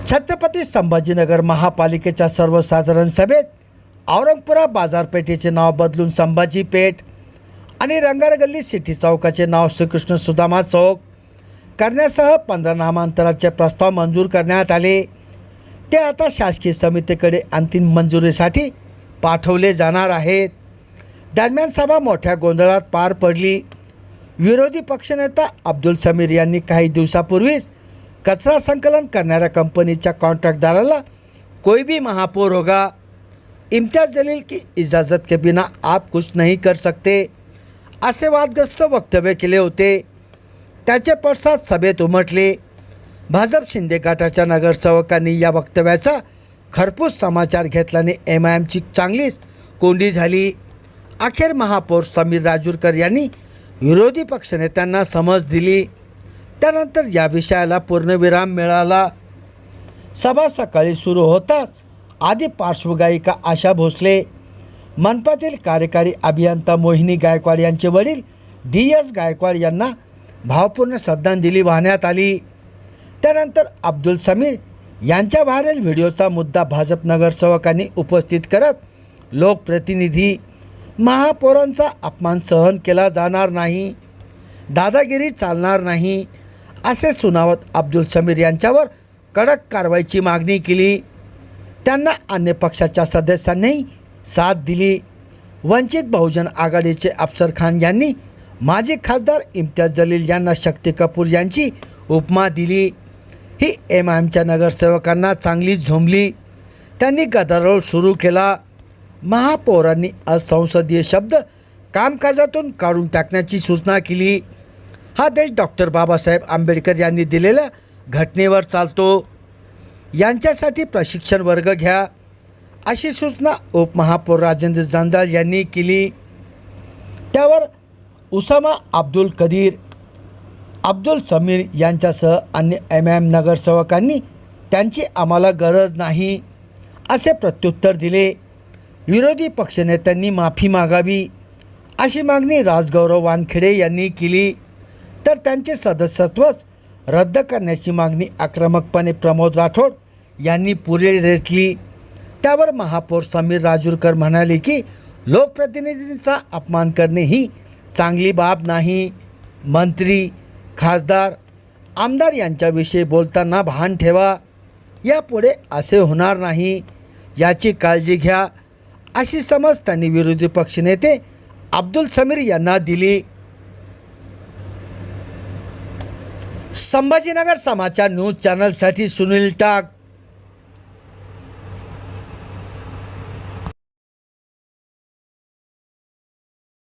छत्रपती संभाजीनगर महापालिकेच्या सर्वसाधारण सभेत औरंगपुरा बाजारपेठेचे नाव बदलून संभाजी पेठ आणि रंगारगल्ली सिटी चौकाचे नाव श्रीकृष्ण सुदामा चौक करण्यासह 15 नामांतराचे प्रस्ताव मंजूर करण्यात आले। ते आता शासकीय समितीकडे अंतिम मंजुरीसाठी पाठवले जाणार आहेत। दरम्यान सभा मोठ्या गोंधळात पार पडली। विरोधी पक्षनेता अब्दुल समीर यांनी काही दिवसापूर्वीच कचरा संकलन करणाऱ्या कंपनीच्या कॉन्ट्रॅक्टदाराला कोई भी महापौर होगा, इम्तियाज जलील की इजाज़त के बिना आप कुछ नहीं कर सकते असे वादग्रस्त वक्तव्य केले होते। त्याचे पडसाद सभेत उमटले। भाजप शिंदे गटाच्या नगरसेवकांनी या वक्तव्याचा खरपूस समाचार घेतल्याने MIMची चांगलीच कोंडी झाली। अखेर महापौर समीर राजूरकर यांनी विरोधी पक्षनेत्यांना समज दिली। त्यानंतर या विषयाला पूर्णविराम मिळाला। सभा सकाळी सुरू होताच आदी पार्श्वगायिका आशा भोसले, मनपातील कार्यकारी अभियंता मोहिनी गायकवाड यांचे वडील DS गायकवाड यांना भावपूर्ण श्रद्धांजली वाहण्यात आली। त्यानंतर अब्दुल समीर यांच्या व्हायरल व्हिडिओचा मुद्दा भाजप नगरसेवकांनी उपस्थित करत लोकप्रतिनिधी महापौरांचा अपमान सहन केला जाणार नाही, दादागिरी चालणार नाही असे सुनावत अब्दुल समीर यांच्यावर कडक कारवाईची मागणी केली। त्यांना अन्य पक्षाच्या सदस्यांनीही साथ दिली। वंचित बहुजन आघाडीचे अफसर खान यांनी माजी खासदार इम्तियाज जलील यांना शक्ती कपूर यांची उपमा दिली। ही MIMच्या नगरसेवकांना चांगली झोंबली। त्यांनी गदारोळ सुरू केला। महापौरांनी असंसदीय शब्द कामकाजातून काढून टाकण्याची सूचना केली। हा देश डॉक्टर बाबासाहेब आंबेडकर यांनी दिलेल्या घटनेवर चालतो, यांच्यासाठी प्रशिक्षण वर्ग घ्या अशी सूचना उपमहापौर राजेंद्र जंजाळ यांनी केली। त्यावर उसामा अब्दुल कदीर, अब्दुल समीर यांच्यासह अन्य MIM नगरसेवकांनी त्यांची आम्हाला गरज नाही असे प्रत्युत्तर दिले। विरोधी पक्षनेत्यांनी माफी मागावी अशी मागणी राजगौरव वानखेडे यांनी केली, तर त्यांचे सदस्यत्वच रद्द करण्याची मागणी आक्रमकपणे प्रमोद राठोड यांनी पुढे रेटली। त्यावर महापौर समीर राजूरकर म्हणाले की लोकप्रतिनिधींचा अपमान करणे ही चांगली बाब नाही। मंत्री, खासदार, आमदार यांच्याविषयी बोलताना भान ठेवा, यापुढे असे होणार नाही याची काळजी घ्या अशी समज त्यांनी विरोधी पक्षनेते अब्दुल समीर यांना दिली। संभाजीनगर समाचार न्यूज चॅनलसाठी सुनील टाक।